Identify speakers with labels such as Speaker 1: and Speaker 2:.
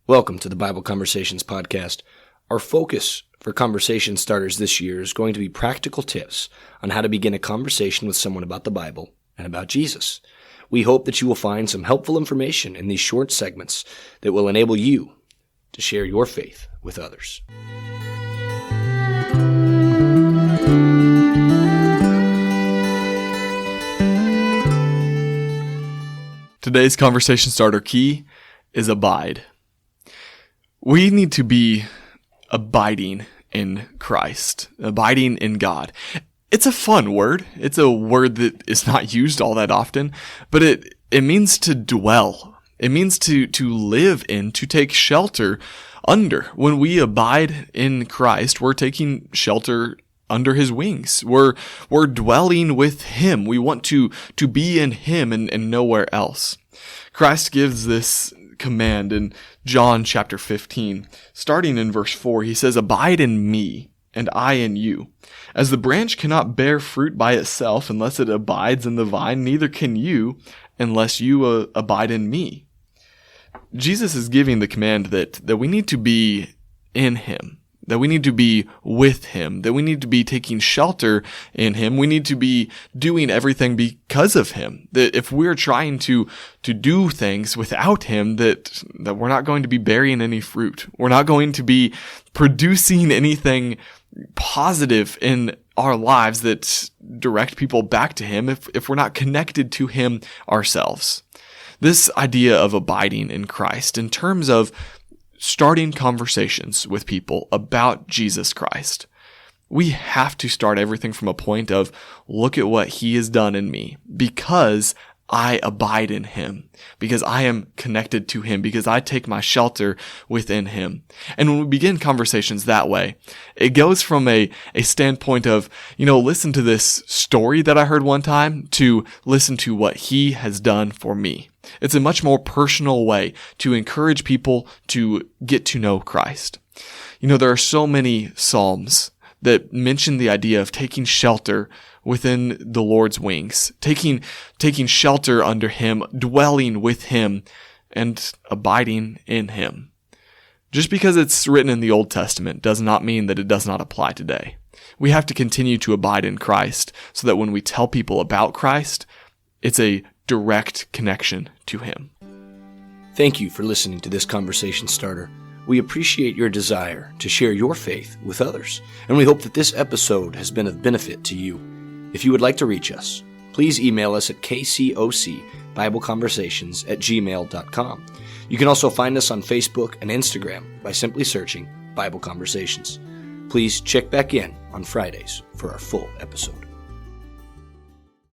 Speaker 1: Welcome to the Bible Conversations podcast. Our focus for conversation starters this year is going to be practical tips on how to begin a conversation with someone about the Bible and about Jesus. We hope that you will find some helpful information in these short segments that will enable you to share your faith with others.
Speaker 2: Today's conversation starter key is abide. We need to be abiding in Christ, abiding in God. It's a fun word. It's a word that is not used all that often, but it means to dwell. It means to live in, to take shelter under. When we abide in Christ, we're taking shelter under his wings. We're dwelling with him. We want to be in him and nowhere else. Christ gives this command in John chapter 15. Starting in verse 4, he says, "Abide in me, and I in you. As the branch cannot bear fruit by itself unless it abides in the vine, neither can you unless you abide in me." Jesus is giving the command that we need to be in him, that we need to be with him, that we need to be taking shelter in him. We need to be doing everything because of him. That if we're trying to do things without him, that we're not going to be bearing any fruit. We're not going to be producing anything positive in our lives that direct people back to him if we're not connected to him ourselves. This idea of abiding in Christ in terms of starting conversations with people about Jesus Christ. We have to start everything from a point of, look at what he has done in me because I abide in him, because I am connected to him, because I take my shelter within him. And when we begin conversations that way, it goes from a standpoint of, listen to this story that I heard one time to listen to what he has done for me. It's a much more personal way to encourage people to get to know Christ. There are so many Psalms that mention the idea of taking shelter within the Lord's wings, taking shelter under him, dwelling with him, and abiding in him. Just because it's written in the Old Testament does not mean that it does not apply today. We have to continue to abide in Christ so that when we tell people about Christ, it's a direct connection to him.
Speaker 1: Thank you for listening to this conversation starter. We appreciate your desire to share your faith with others, and we hope that this episode has been of benefit to you. If you would like to reach us, please email us at kcocbibleconversations@gmail.com. You can also find us on Facebook and Instagram by simply searching Bible Conversations. Please check back in on Fridays for our full episode.